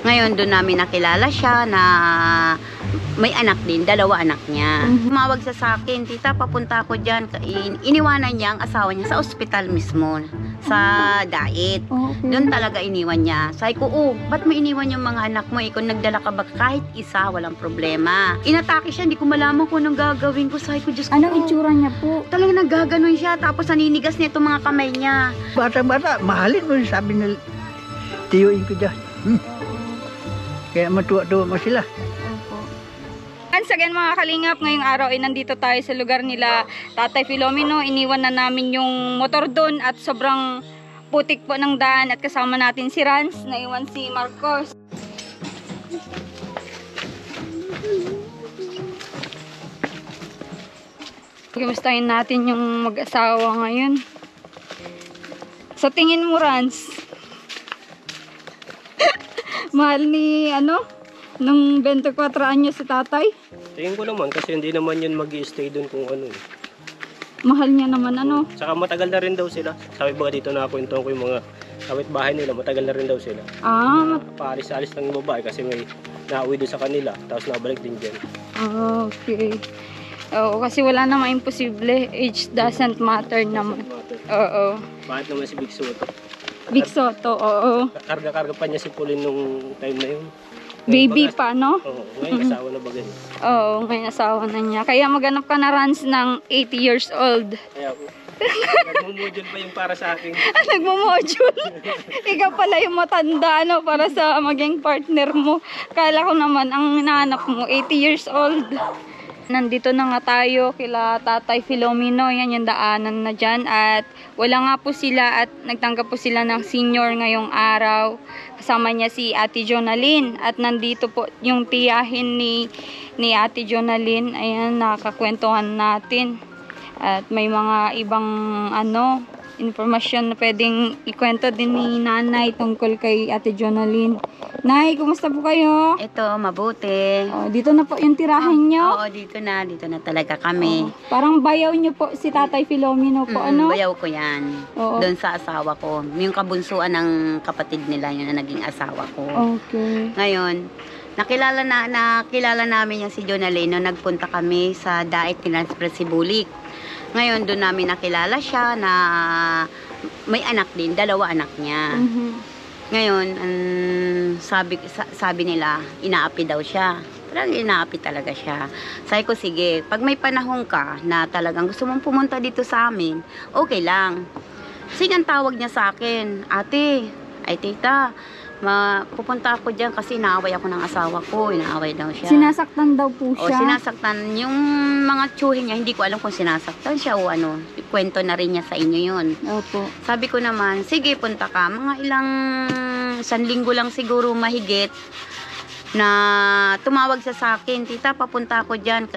Ngayon, doon namin nakilala siya na may anak din, 2 anak niya. Tumawag siya sa akin, tita, papunta ako dyan. Iniwanan niya ang asawa niya sa ospital mismo, sa diet. Doon talaga iniwan niya. Sabi ko, ba't mo iniwan yung mga anak mo? Kung nagdala ka ba kahit isa, walang problema. Inatake siya, hindi ko malaman kung anong gagawin ko. Sabi ko, Diyos ko. Anong itsura niya po? Talagang naggaganon siya, tapos naninigas niya itong mga kamay niya. Bata-bata, mahalin mo, sabi na tiyuin ko dyan. Kaya matuwa-tuwa mo sila. Once again mga kalingap, ngayong araw ay nandito tayo sa lugar nila Tatay Filomeno. Iniwan na namin yung motor doon at sobrang putik po ng daan at kasama natin si Rans, naiwan si Marcos. Kumustahin natin yung mag-asawa ngayon. Sa tingin mo, Rans, mahal ni nung 24 anyos si tatay? Tingin ko naman kasi hindi naman yun mag-i-stay dun kung ano. Mahal niya naman Saka matagal na rin daw sila. Sabi ba dito na kwentuhan ko yung mga kapitbahay nila, matagal na rin daw sila. Paalis-alis lang yung babae kasi may nauwi doon sa kanila, tapos nabalik din dyan. Okay. Oo, kasi wala namang imposible. Age doesn't matter naman. Oo. Bakit naman si Big Soto? Big Soto, oo. Karga-karga pa niya si Pauline nung time na yun. Baby pa, no? Oo, ngayon asawa na ba ganun? Oo, ngayon asawa na niya. Kaya maghanap ka na, Rans, ng 80 years old. Kaya po. Nagmumodule pa yung para sa akin. Nagmumodule. Ikaw pala yung matanda, para sa maging partner mo. Kala ko naman, ang hinahanap mo, 80 years old. Nandito na nga tayo kila Tatay Filomeno. Yan yung daanan na dyan. At wala nga po sila at nagtanggap po sila ng senior ngayong araw. Kasama niya si Ate Jonalyn. At nandito po yung tiyahin ni Ate Jonalyn. Ayan, nakakwentuhan natin. At may mga ibang informasyon na pwedeng ikwento din ni Nanay tungkol kay Ate Jonalyn. Nay, kumusta po kayo? Ito, mabuti. Dito na po yung tirahan nyo? Oo, dito na talaga kami. Parang bayaw nyo po si Tatay Filomeno po, Bayaw ko yan. Doon sa asawa ko. Yung kabunsuan ng kapatid nila, yun na naging asawa ko. Okay. Ngayon, nakilala namin yung si Jonalyn nung nagpunta kami sa Daet Tinransfer si Bulik. Ngayon, doon namin nakilala siya na may anak din, 2 anak niya. Ngayon, sabi nila, inaapi daw siya. Talagang inaapi talaga siya. Sabi ko, sige, pag may panahon ka na talagang gusto mong pumunta dito sa amin, okay lang. Sige, ang tawag niya sa akin, ate, ay tita, pupunta ako dyan kasi inaaway ako ng asawa ko. Inaaway daw siya. Sinasaktan daw po siya? Sinasaktan. Yung mga tsuhin niya, hindi ko alam kung sinasaktan siya o ano. Kwento na rin niya sa inyo yun. Opo. Sabi ko naman, sige, punta ka. Mga isang linggo lang siguro mahigit na tumawag siya sa akin, tita, papunta ako dyan.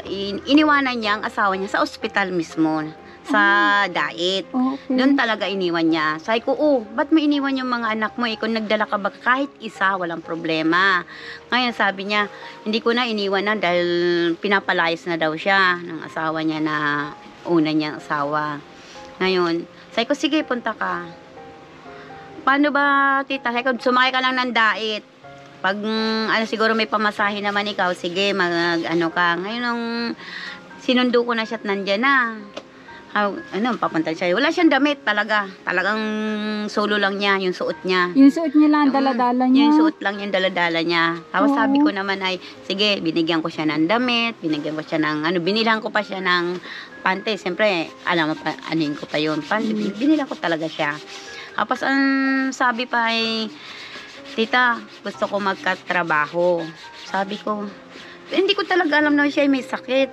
Iniwanan niya ang asawa niya sa ospital mismo, sa diet. Okay. Doon talaga iniwan niya. Sabi ko, ba't mo iniwan yung mga anak mo? Kung nagdala ka ba kahit isa, walang problema. Ngayon sabi niya, hindi ko na iniwan na dahil pinapalayas na daw siya ng asawa niya na una niyang asawa. Ngayon, sabi ko, sige, punta ka. Paano ba, tita? Sabi ko, sumakay ka lang ng diet. Pag, siguro may pamasahe naman ikaw, sige, ka. Ngayon, sinundo ko na siya at nandyan na. Papunta siya. Wala siyang damit talaga. Talagang solo lang niya, yung suot niya. Yung suot niya lang, daladala niya? Yung suot lang yung daladala niya. Tapos sabi ko naman ay, sige, binigyan ko siya ng damit, binigyan ko siya ng, binilang ko pa siya ng pante. Siyempre, alam mo pa, anuin ko pa yun. Binilang ko talaga siya. Tapos ang sabi pa ay, tita, gusto ko magkatrabaho. Sabi ko, hindi ko talaga alam na siya may sakit.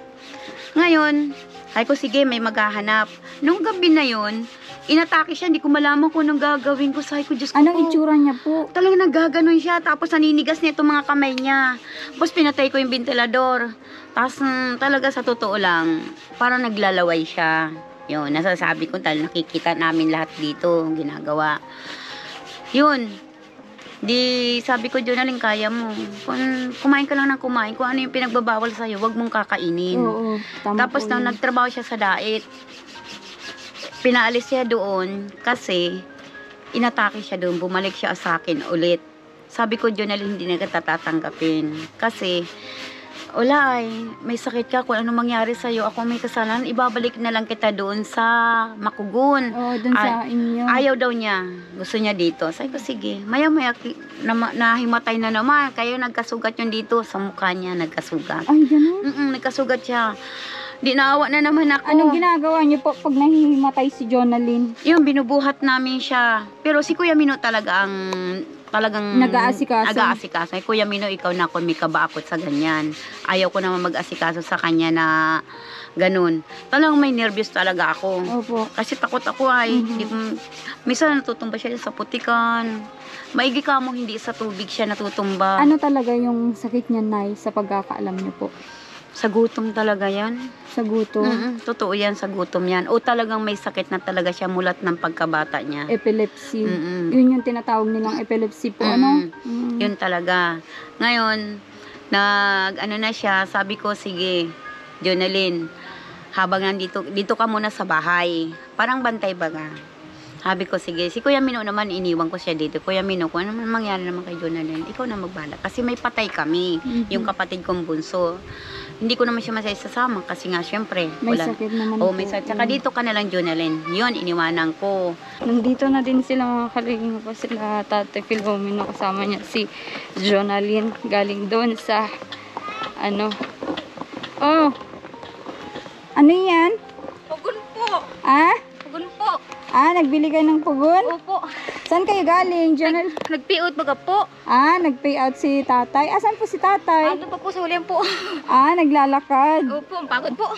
Ngayon, ay ko, sige, may maghahanap. Nung gabi na yun, inatake siya, hindi ko malaman kung anong gagawin ko. Sabi ko, Diyos ko. Anong itsura niya po? Talagang naggaganon siya, tapos naninigas niya itong mga kamay niya. Tapos pinatay ko yung ventilador. Tapos talaga sa totoo lang, parang naglalaway siya. Yun, nasasabi ko, nakikita namin lahat dito, ginagawa. Yun. Sabi ko, Jonalyn, kaya mo. Kumain ka lang ng kumain. Kung ano yung pinagbabawal sa'yo, wag mong kakainin. Oo, tapos nang nagtrabaho siya sa diet, pinaalis siya doon kasi inatake siya doon. Bumalik siya sa akin ulit. Sabi ko, Jonalyn, hindi na kita tatanggapin. Kasi, wala may sakit ka, kung ano mangyari sa'yo, ako may kasalanan, ibabalik na lang kita doon sa Makugun. Oo, dun sa inyo. Ayaw daw niya. Gusto niya dito. Sabi ko, sige. Maya-maya, nahimatay na naman. Kaya nagkasugat yun dito. Sa mukha niya, nagkasugat. Ay, ganun. Nagkasugat siya. Di naawa na naman ako. Anong ginagawa niyo po pag nahihimatay si Jonalyn? Yung binubuhat namin siya. Pero si Kuya Mino talagang nag-aasikaso. Ay, Kuya Mino, ikaw na ako, may kabaakot sa ganyan. Ayaw ko naman mag-asikaso sa kanya na ganun. Talagang may nervous talaga ako. Opo. Kasi takot ako minsan natutumba siya sa putikan. Maigi ka mo, hindi sa tubig siya natutumba. Ano talaga yung sakit niya, Nay, sa pagkakaalam niyo po? Sa gutom talaga yan. Sa gutom? Totoo yan, sa gutom yan. O talagang may sakit na talaga siya mulat ng pagkabata niya. Epilepsy. Yun yung tinatawag nilang epilepsy po, ano? Yun talaga. Ngayon, ano na siya, sabi ko, sige, Jonalyn, habang dito ka muna sa bahay. Parang bantay baga. Sabi ko, sige, si Kuya Mino naman, iniwan ko siya dito. Kuya Mino, kung ano mangyari naman kay Jonalyn, ikaw na magbala. Kasi may patay kami, yung kapatid kong bunso. Hindi ko naman siya masasama kasi nga, syempre, May sakit naman may sakit. Tsaka dito ka na lang, Jonalyn. Yun, iniwanan ko. Nandito na din sila, mga kalingin ko, sila Tate Filomeno, kasama niya si Jonalyn, galing doon sa ano yan? Pugon po. Pugon po. Nagbili kayo ng pugon? Opo. Saan kayo galing, Jonalyn? Nagpiot baga po. Nag-pay out si tatay. Saan po si tatay? Ano pa po sa ulian po? Naglalakad. Opo, ang pagod po.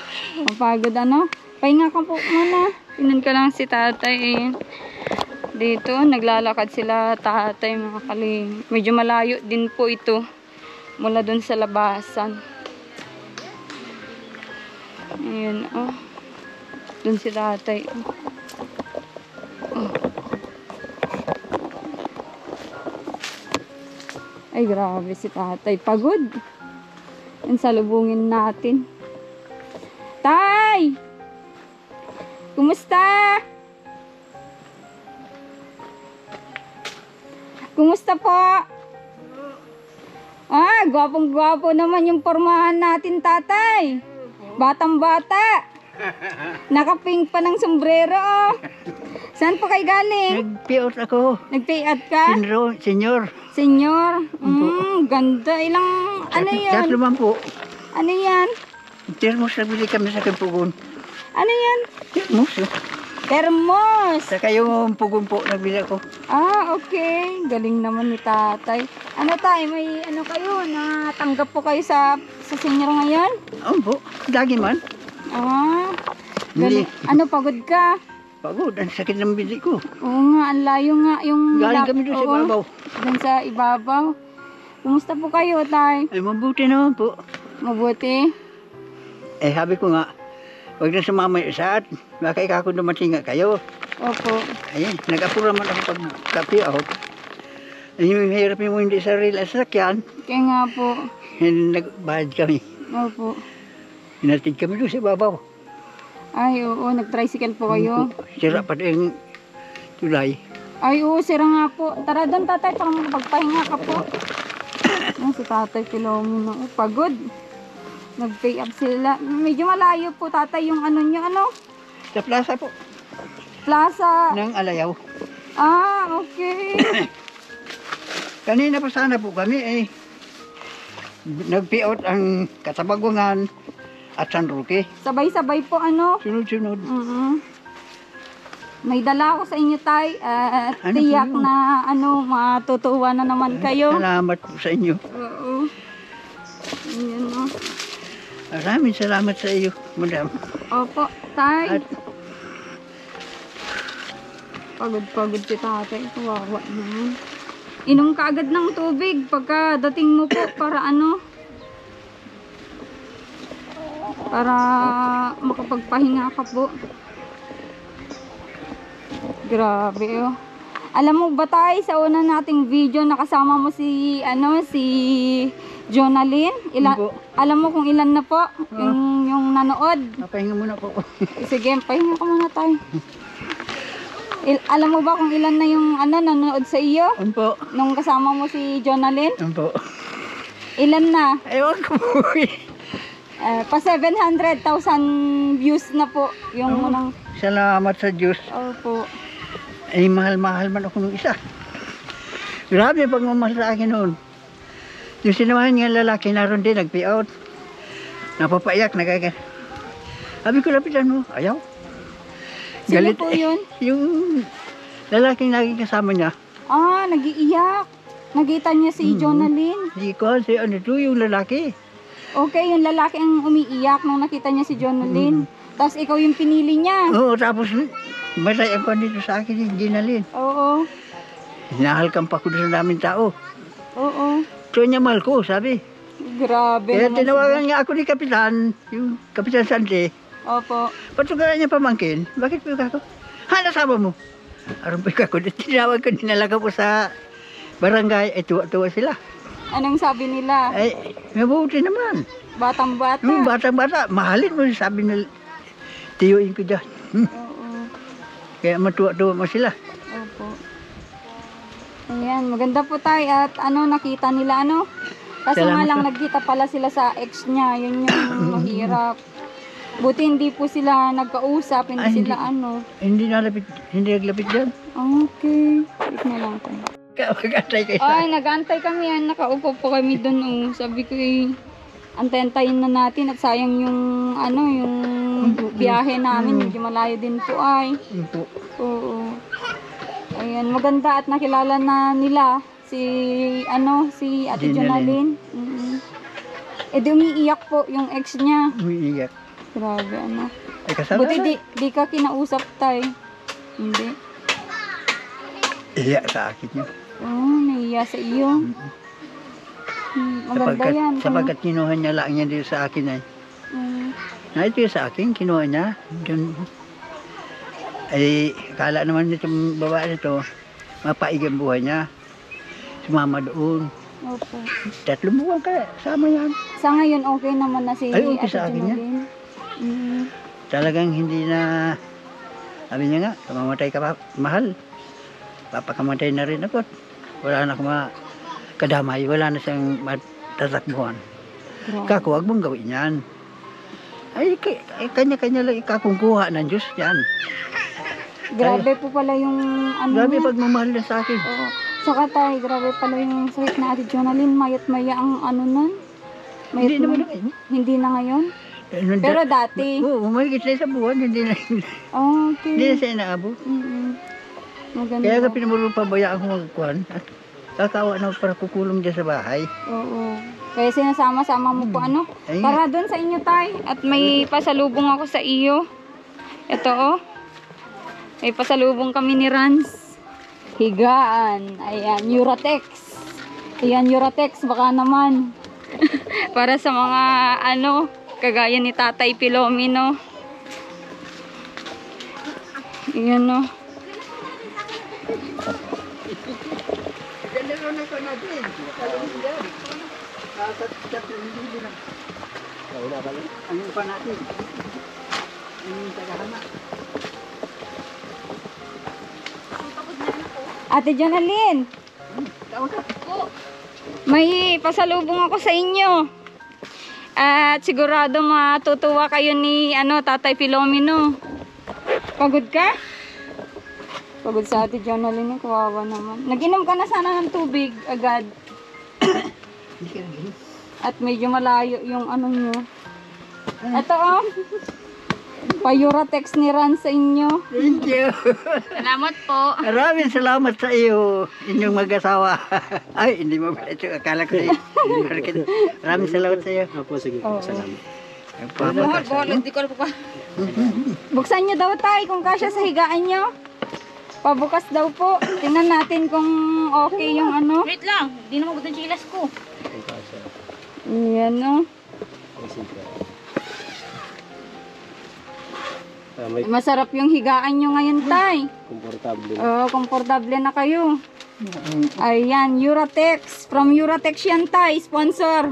Mapagod, ano? Pahinga ka po muna. Tingnan ka lang si tatay. Ayan. Dito, naglalakad sila tatay, mga kaling. Medyo malayo din po ito. Mula dun sa labasan. Ayan, dun si tatay. Ay, grabe si tatay. Pagod. Yan, salubungin natin. Tay! Kumusta? Kumusta po? Gwapong-gwapo naman yung pormahan natin, tatay. Batang-bata. Nakapink pa ng sombrero. Saan po kayo galing? Nag-payout ako. Nag-payout ka? Senior. Senyor, ganda. Ilang, ano yan? 3 po. Ano yan? Termos na bili kami sa Pugon. Ano yan? Termos. Termos. Saka yung Pugon po nabili ako. Okay. Galing naman ni tatay. Ano tayo, may ano kayo, natanggap po kayo sa senyor ngayon? Po, lagi man. Galing. Ano, pagod ka? Pagod, ang sakit ng bili ko. Oo nga, ang layo nga yung... Galing kami doon sa ibabaw. Doon sa ibabaw. Kumusta po kayo, tay? Ay, mabuti naman po. Mabuti? Sabi ko nga, huwag na sumama yung isa't. Baka ikako dumating nga kayo. Opo. Ayun, nag-apura man ako pag-kapi out. Yung hirap mo hindi sa real sasakyan. Kaya nga po. Nagbayad kami. Opo. Hinatid kami doon sa ibabaw. Ay, oo. Nag-tricycle po kayo? Sira pa yung tulay. Ay, oo. Sira nga po. Tara doon, tatay. Para magpagpahinga ka po. Si tatay Filomeno. Pagod. Nag-pay up sila. Medyo malayo po, tatay, yung ano nyo. Ano? Sa plaza po. Plaza. Ng Alayaw. Okay. Kanina pa sana po kami nag-pay out ang Katabagungan at San Roque. Sabay-sabay po, ano? Sunod-sunod. May dala ako sa inyo, tay. Ano Tiyak po yun? na, matutuwa na naman kayo. Salamat po sa inyo. Oo. Ayan, o. Maraming salamat sa iyo, madam. Opo, tay. At Pagod-pagod si tatay. Kawawa naman. Inom ka agad ng tubig pagka dating mo po para para makapagpahinga ka po. Grabe, oh. Alam mo ba tayo, sa una nating video nakasama mo si Jonalyn? Opo. Alam mo kung ilan na po yung nanood? papahinga muna po. Sige, pahinga ka muna tayo. Alam mo ba kung ilan na yung nanonood sa iyo? Umpo. Nung kasama mo si Jonalyn? Umpo. Ilan na? Ewan ko po eh. Pa 700,000 views na po yung unang... Salamat sa Diyos. Opo. Ay, mahal-mahal man ako ng isa. Grabe pagmamahal sa akin noon. Yung sinamahan niya lalaki naroon din, nag-payout. Napapaiyak, nagagan. Sabi ko, lapitan mo. Ayaw. Sino po yun? Yung lalaking naging kasama niya. Ah, nag-iiyak. Nakita niya si Jonalyn. Hindi ko, ano to, yung lalaki. Okay, yung lalaki ang umiiyak nung nakita niya si Jonalyn. Tapos ikaw yung pinili niya. Oo, tapos matay ako dito sa akin, yung Ginalyn. Oo. Hinahalkan pa ko sa daming tao. Oo. So niya mahal ko, sabi. Grabe Kaya naman. tinawagan niya ako ni Kapitan, yung Kapitan Sante. Opo. Patugalan niya pamangkin, bakit po ako? Ha, nasama mo? Aron po ako, tinawag ko, dinalaga po sa barangay, ay tuwa-tuwa sila. Anong sabi nila? Ay, mabuti naman. Batang-bata. Yung batang-bata, mahalin mo, sabi nila, tiyuin ko dyan. Oo. Kaya matuwa-tuwa mo sila. Opo. Ayan, maganda po tayo at nakita nila Kaso nga Salamat lang po. nagkita pala sila sa ex niya, yun yung mahirap. Buti hindi po sila nagkausap, hindi Ay, sila Hindi nalapit, hindi naglapit dyan. Okay. Wait na lang tayo. Mag-antay kayo Ay, nag-antay kami nakaupo po kami doon Sabi ko antay-antayin na natin at sayang yung yung biyahe namin, medyo malayo din po ay. po. Oo. Ayan, maganda at nakilala na nila si Ate Jonalyn. Jonalyn. Di umiiyak po yung ex niya. Umiiyak. Grabe Ay, kasalanan. Buti di ka kinausap tayo. Hindi. Iyak sa akin yun. Oo, naiiyak sa iyo. Maganda yan. Sapagkat kinuha niya lang niya dito sa akin ay. Na ito yung sa akin, kinuha niya. Dun, ay, kala naman nitong babae nito, mapaigang buhay niya. Sumama doon. Opo. 3 buwan ka, sama yan. Sa ngayon, okay naman na si Ay, okay Ate sa akin yan. Jonalyn. Talagang hindi na, sabi niya nga, kamamatay ka pa, mahal. Papakamatay na rin ako. Wala na akong kadamay, wala na siyang matatakbuhan. Grabe. Kako, huwag mong gawin yan. Ay, kanya-kanya lang ikakungkuha ng Diyos yan. Grabe po pala yung Grabe niya. pagmamahal na sa akin. Oo. Saka tayo, grabe pala yung sakit na Ate Jonalyn. Mayat-maya ang nun. Hindi naman Mayat-maya. ngayon. Hindi na ngayon. Pero dati. Oo, mahigit na sa buwan, hindi na Okay. siya inaabot. Maganda. Kaya ka pinamuro pabayaan ko magkuhan at kakawa na para kukulong dyan sa bahay. Oo. Kaya sinasama-sama mo po Ay, Tara doon sa inyo tay. At may pasalubong ako sa iyo. Ito May pasalubong kami ni Rans. Higaan. Ayan, Uratex. Ayan, Uratex. Baka naman. Para sa mga kagaya ni Tatay Pilomino. Ayan ganda rin ako natin. Ano pa natin? Ang tagahama. Ate Jonalyn, may pasalubong ako sa inyo. At sigurado matutuwa kayo ni Tatay Pilomino. Pagod ka? Pagod sa Ate Jonalyn, kawawa naman. Nag-inom ka na sana ng tubig agad. At medyo malayo yung nyo. Ito pa-Uratex ni Ran sa inyo. Thank you. Salamat po. Maraming salamat sa iyo, inyong mag-asawa. Ay, hindi mo ba ito? Akala ko sa'yo. Maraming salamat sa iyo. Opo, sige po. Salamat. Hindi ko alam pa. Buksan nyo daw tayo kung kasya sa higaan nyo. Pabukas daw po. Tingnan natin kung okay yung Wait lang, hindi na mabutin chilas ko. Yan Masarap yung higaan nyo ngayon tay. Komportable. Oo, komportable na kayo. Ayan, Uratex. From Uratex yan tay, sponsor.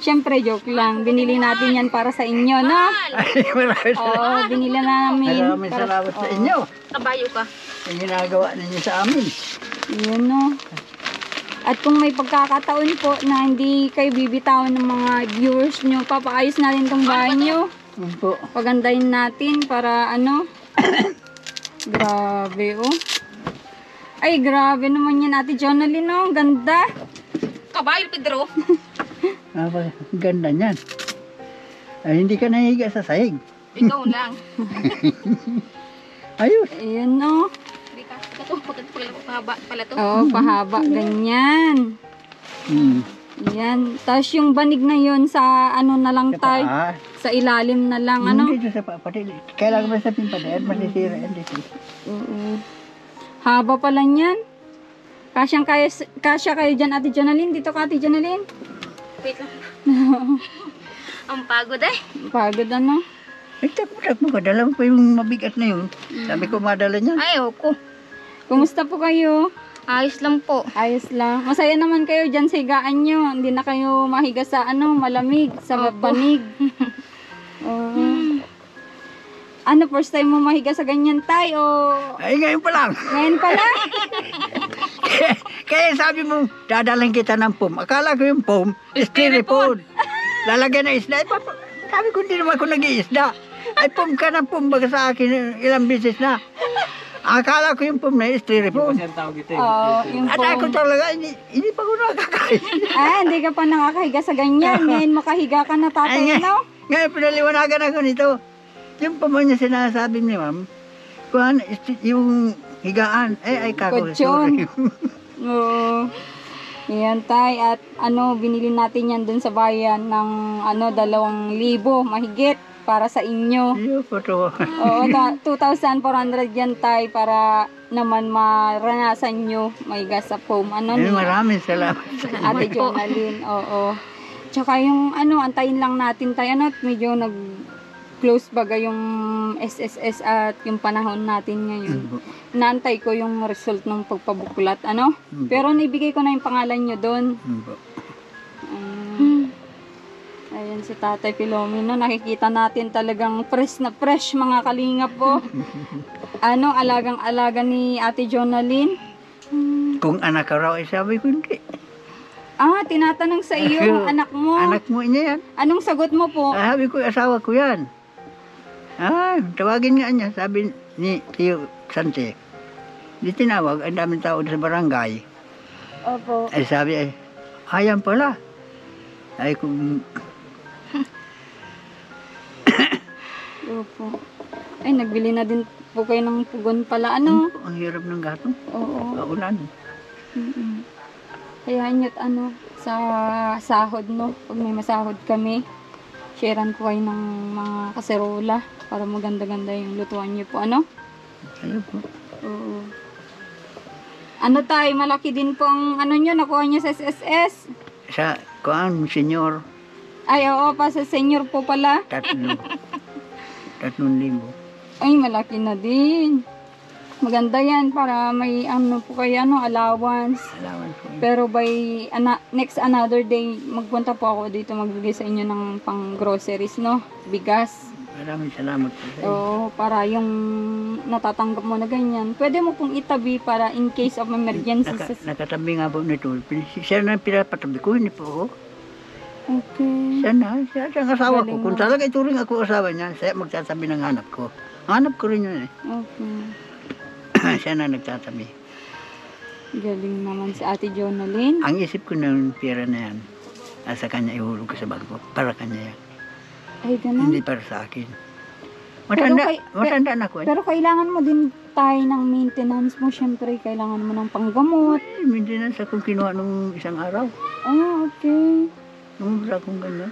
Siyempre, joke lang. Binili natin yan para sa inyo, no? Ay, maraming salamat. Oo, binili namin. Maraming salamat sa inyo. Kabayo ka. Yung ginagawa ninyo sa amin. Yun no. At kung may pagkakataon po na hindi kayo bibitawan ng mga viewers nyo, papaayos natin tong bahay nyo. Yun po. Pagandahin natin para ano. Grabe oh. Ay grabe naman yan Ate Jonalyn oh. Ganda. Kabayo, Pedro. Ganda niyan. Ay, hindi ka nahiga sa sahig. Ikaw lang. Ayos. Ayan no. Pahaba pala to. Oo, pahaba. Ganyan. Hmm. Yan. Tapos yung banig na yun sa ano na lang Sa tayo. paa. Sa ilalim na lang ano. Dito sa paa. Pati, kailangan ba sa pimpader? Masisira yan dito. Oo. Haba pala niyan. Kasya kayo dyan Ate Jonalyn. Dito ka Ate Jonalyn. Wait lang. Ang pagod eh. Pagod ano. Nagtapos mo ka. Dala mo pa yung mabigat na yun. Sabi ko madala niya. Ayoko. Kumusta po kayo? Ayos lang po. Ayos lang. Masaya naman kayo dyan sa higaan nyo. Hindi na kayo mahiga sa ano, malamig, sa banig. Ano, first time mo mahiga sa ganyan tayo? Ay, ngayon pa lang. Ngayon pala? Kaya sabi mo, dadalang kita ng pom. Akala ko yung pom, styrofoam. Lalagyan ng isda. Sabi ko, hindi naman ako nag-iisda. Ay, pom ka ng pom baga sa akin ilang beses na. Akala ko yung pom na styrofoam. Oo, yung At ako po. talaga, hindi pa ko nakakain. Hindi ka pa nakakahiga sa ganyan. Ngayon makahiga ka na tatay, Ay, no? ngayon pinaliwanagan ako nito. Yung pom niya sinasabi ni ma'am, kuhan, yung higaan, ay kako. Kutsyon. Oo. Yan tay. At ano, binili natin yan dun sa bayan ng ano, 2,000 mahigit para sa inyo. Iyo po to. Oo, 2,400 yan tay para naman maranasan nyo mahiga sa foam. Ano Ay, ni maraming salamat sa inyo. Ate Jonalyn. Oo. Tsaka yung ano, antayin lang natin tay. Ano, medyo nag-close baga yung SSS at yung panahon natin ngayon. Naantay ko yung result ng pagpabuklat, ano? Pero naibigay ko na yung pangalan nyo doon. Ayan si Tatay Filomeno. Nakikita natin talagang fresh na fresh mga kalingap po. Ano, alagang-alaga ni Ate Jonalyn. Kung anak ka raw, ay sabi ko hindi. Tinatanong sa iyo yung anak mo. Anak mo niya yan. Anong sagot mo po? Sabi ko, asawa ko yan. Tawagin nga niya, sabi ni Tio Sante. Di tinawag, ang daming tao sa barangay. Opo. Ay sabi, ayan pala. Ay kung Opo. Ay, nagbili na din po kayo ng pugon pala. Ano? ang hirap ng gatong. Oo. Paulan. Kaya inyo't ano, sa sahod, no? Pag may masahod kami, sharean ko kayo ng mga kaserola para maganda-ganda yung lutuan niyo po, ano? Ayun po. Oo. Ano tayo, malaki din po ang ano nyo, nakuha nyo sa SSS. Sa kuan, senyor, Ay, oo, pa sa senior po pala. 3,000. Ay, malaki na din. Maganda yan para may ano po kayo, ano, allowance. Alawan po. Pero by next another day, magpunta po ako dito magbigay sa inyo ng pang groceries, no? Bigas. Maraming salamat po sa inyo. Oo, para yung natatanggap mo na ganyan. Pwede mo pong itabi para in case of emergency. Nakatabi nga po nito. Siya na pinapatabi ko, hindi po ako. Okay. Siya ang asawa ko. Galing Kung mo. talaga ituring ako asawa niya, siya magtatabi ng hanap ko. Hanap ko rin yun eh. Okay. Siya na nagtatabi. Galing naman si Ate Jonalyn. Ang isip ko ng pera na yan, sa kanya ihulog ko sa bangko. Para kanya yan. Ay, ganun. Hindi para sa akin. Matanda, Pero matanda na ako. Pero kailangan mo din tayo ng maintenance mo. Siyempre, kailangan mo ng panggamot. Maintenance akong kinuha nung isang araw. Okay. Nung wala akong ganyan.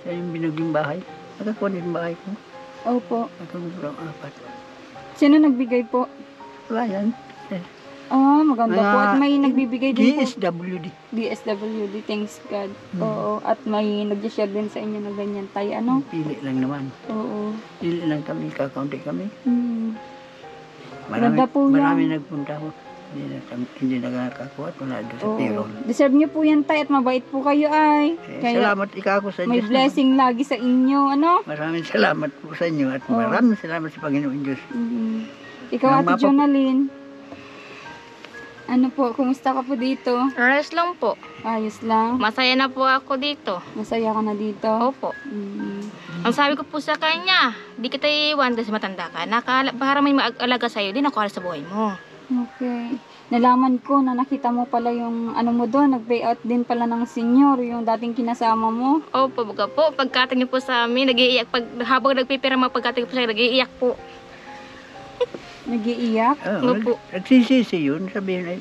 Sa yung binaging bahay. Nakakuha din bahay ko. Opo. Nakakuha ang 4. Sino nagbigay po? Wala yan. Maganda po. At may nagbibigay din po. DSWD. DSWD, thanks God. Oo. At may nag-share din sa inyo na ganyan tayo. Ano? Pili lang naman. Oo. Pili lang kami, kakaunti kami. Ganda po yan. Marami nagpunta ko. Hindi nakakakuha at wala doon sa Oo. payroll. Deserve niyo po yan tayo at mabait po kayo ay. Salamat ikaw sa may Diyos. blessing lagi sa inyo. Ano? Maraming salamat po sa inyo at Oo. maraming salamat sa Panginoon Diyos. Ikaw, Nang Ate mapa- Jonalyn. Ano po, kumusta ka po dito? Ayos lang po. Ayos lang. Masaya na po ako dito. Masaya ka na dito? Opo. Mm. Ang sabi ko po sa kanya, di kita iwan dahil matanda ka. Para may mag-alaga sa'yo, di nakuha sa buhay mo. Okay. Nalaman ko na nakita mo pala yung ano mo doon, nag-payout din pala ng senior, yung dating kinasama mo. Opo, baga po. Pagkatingin po sa amin, nag-iiyak. Habang nagpipira mga pagkatingin po sa akin, nag-iiyak po. Nag-iiyak. Opo. Nagsisisi yun, sabihin ay,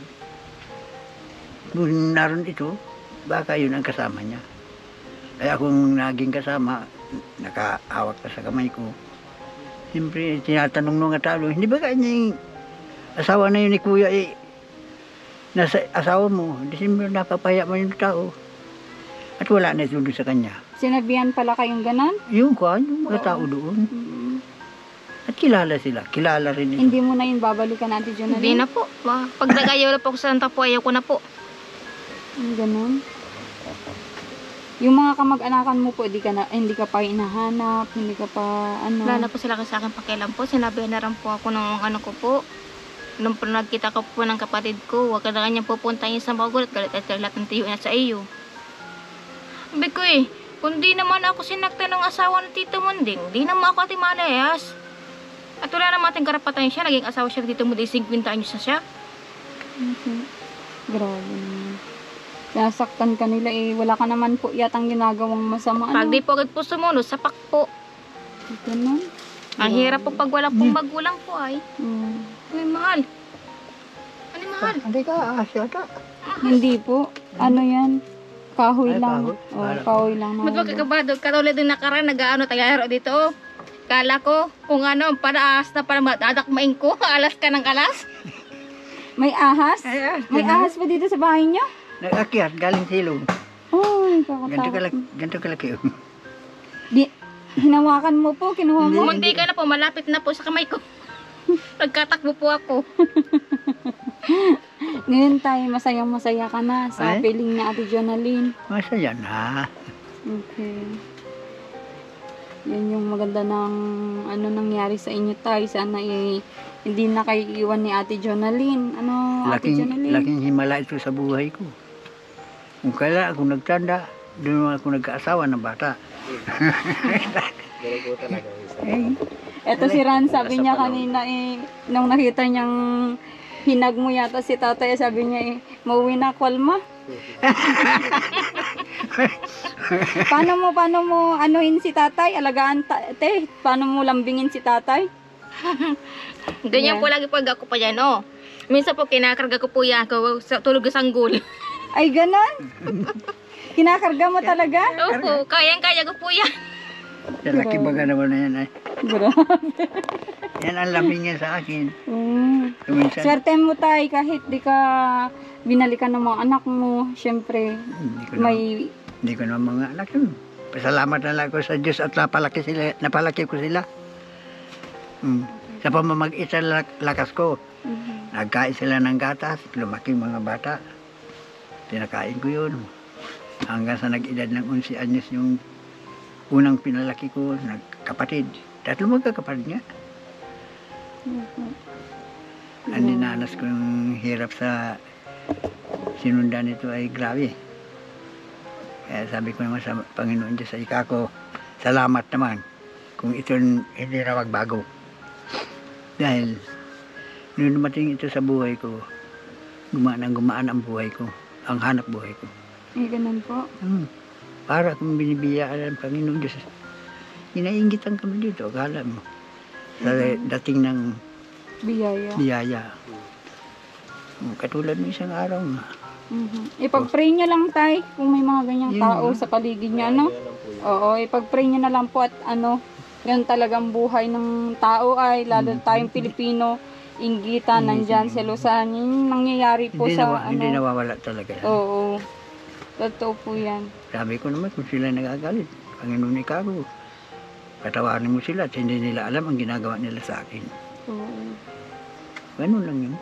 kung naroon ito, baka yun ang kasama niya. Kaya kung naging kasama, nakahawak ka sa kamay ko. Siyempre, tinatanong nung talo, hindi ba kanya yung asawa na yun ni Kuya nasa asawa mo, hindi siyempre napapaya mo yung tao. At wala na itulog sa kanya. Sinabihan pala kayong ganon? Yung mga tao doon. Mm. At kilala sila, kilala rin ito. Hindi mo na yun babalikan, Ate Jonalyn? Hindi na po. Pag nag-ayaw na po ako sa Santa po, ayaw ko na po. Ganon. Yung mga kamag-anakan mo po, hindi ka pa hinahanap, hindi ka pa ano. Wala na po sila sa akin pakialam po. Sinabi na rin po ako ng ano ko po. Nung nagkita ko po ng kapatid ko, huwag ka na kanyang pupuntahin sa magulat. Galit at lahat ng tiyo na sa iyo. Sabi ko kung di naman ako sinakta ng asawa ng Tito Munding, di naman ako ati malayas. At wala naman ating karapatan siya. Naging asawa siya ng Tito Munding, 50 anyos na siya. Okay. Grabe naman. Nasaktan ka nila wala ka naman po yatang ginagawang masama. Pag di po agad po sumunod, sapak po. Ganon. Ang hirap po pag wala pong magulang po ay. Mm. Ay, mahal. Ano mahal? Hindi ka aasya ka. Hindi po. Ano yan? Kahoy Ay, lang. kahoy? Oh, kahoy lang. Ba't ba kakabado? Katulad ng nakaraan, nag-ano tayo dito. Oh. Kala ko, kung ano, paraas na para madadakmain ko. Alas ka ng alas. May ahas? Ay, May ahas ba dito sa bahay niyo? nag-akyat, galing silong. Uy, Ganito kakatakot. ganito kalaki. Hinawakan mo po, kinuha mo. Munti ka na po, malapit na po sa kamay ko. Nagkatakbo po ako. Ngayon tayo, masayang-masaya ka na sa Ay? piling ni Ate Jonalyn. Masaya na. Okay. Yan yung maganda ng ano nangyari sa inyo tayo. Sana hindi na kayo iwan ni Ate Jonalyn. Ano, Ate Jonalyn? Laking himala ito sa buhay ko. Kung kailan ako nagtanda, doon ako nagkaasawa ng bata. Ganun po talaga. Eto si Ran, sabi niya kanina nung nakita niyang hinag mo yata si tatay, sabi niya mauwi na kwalma. Paano mo anuhin si tatay? Alagaan te? Paano mo lambingin si tatay? Ganyan po lagi pag ako pa yan, oh. Minsan po kinakarga ko po yan ako sa tulog sa sanggol. Ay, ganon? Kinakarga mo talaga? Opo, kayang-kaya ko po yan. Laki baga naman na yan ay. Grabe. Yan ang lambing niya sa akin. Minsan, Swerte mo tayo kahit di ka binalikan ng mga anak mo. Siyempre, hindi ko naman mga anak yun. Pasalamat na lang ako sa Diyos at napalaki ko sila. Sa pamamag-isa lakas ko. Nagkain sila ng gatas, lumaking mga bata. Tinakain ko yun. Hanggang sa nag-edad ng 11 anyos yung unang pinalaki ko, nagkapatid. 3 magkakapatid niya. Ang dinanas ko yung hirap sa sinundan nito ay grabe. Kaya sabi ko naman sa Panginoon Diyos sa ikako, salamat naman kung ito hindi na magbago. Dahil nung dumating ito sa buhay ko, gumaan ang buhay ko, ang hanap buhay ko. ganun po. Para kung binibiyaan ng Panginoon Diyos, inaingitan kami dito, akala mo. Sa dating ng biyaya. Katulad ng isang araw nga. Ipag-pray niyo lang tay kung may mga ganyang Yun tao nga. sa paligid niyo, ano? Oo, ipag-pray niyo na lang po at ano, ganun talagang buhay ng tao ay, lalo tayong Pilipino, inggitan, nandyan, selosan, yung nangyayari po Hindi nawawala talaga yan. Oo, totoo po yan. Sabi ko naman kung sila nagagalit, Panginoon ikaw, patawarin mo sila at hindi nila alam ang ginagawa nila sa akin. Oo. Ganun lang yun.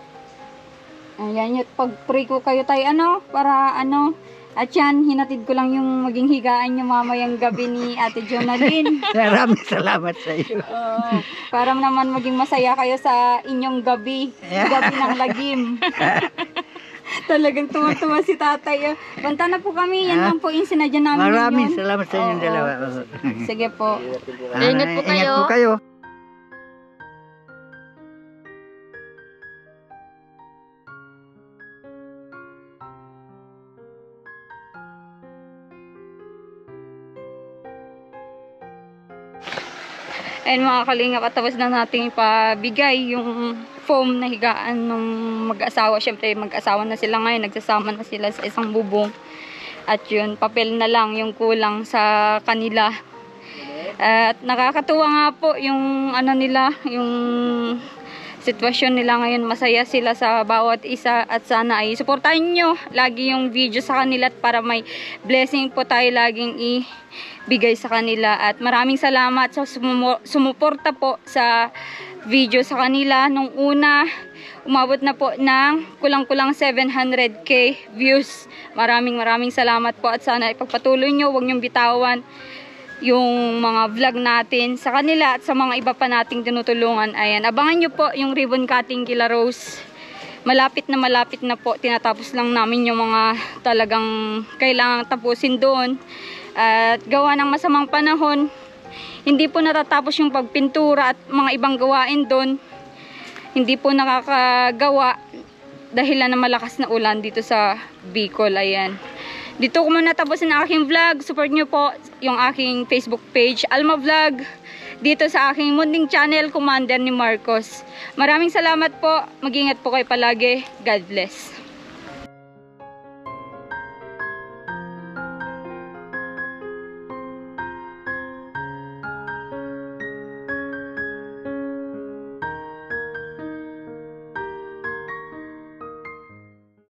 Ayan yun, pag-pray ko kayo tayo, ano, para ano, At yan, hinatid ko lang yung maging higaan nyo mamayang gabi ni Ate Jonalyn. Maraming salamat sa iyo. Para naman maging masaya kayo sa inyong gabi. Gabi ng lagim. Talagang tuwa-tuwa si tatay. Banta na po kami. Yan lang po yung sinadya namin. Maraming yun. salamat sa inyong Oo. dalawa. Sige po. Ingat po kayo. Ingat po kayo. Ayun mga kalingap, at tapos na natin ipabigay yung foam na higaan ng mag-asawa. Siyempre mag-asawa na sila ngayon, nagsasama na sila sa isang bubong. At yun, papel na lang yung kulang sa kanila. At nakakatuwa nga po yung ano nila, yung sitwasyon nila ngayon. Masaya sila sa bawat isa at sana ay suportahan nyo lagi yung video sa kanila at para may blessing po tayo laging ibigay sa kanila. At maraming salamat sa sumuporta po sa video sa kanila. Nung una, umabot na po ng kulang-kulang 700k views. Maraming salamat po at sana ipagpatuloy nyo, huwag nyong bitawan yung mga vlog natin sa kanila at sa mga iba pa nating tinutulungan. Ayan, abangan nyo po yung ribbon cutting kila Rose. Malapit na po. Tinatapos lang namin yung mga talagang kailangang tapusin doon. At gawa ng masamang panahon, hindi po natatapos yung pagpintura at mga ibang gawain doon. Hindi po nakakagawa dahil na malakas na ulan dito sa Bicol. Ayan. Dito ko muna tapusin ang aking vlog. Support nyo po yung aking Facebook page, Alma Vlog. Dito sa aking munting channel, Commander ni Marcos. Maraming salamat po. Mag-ingat po kayo palagi. God bless.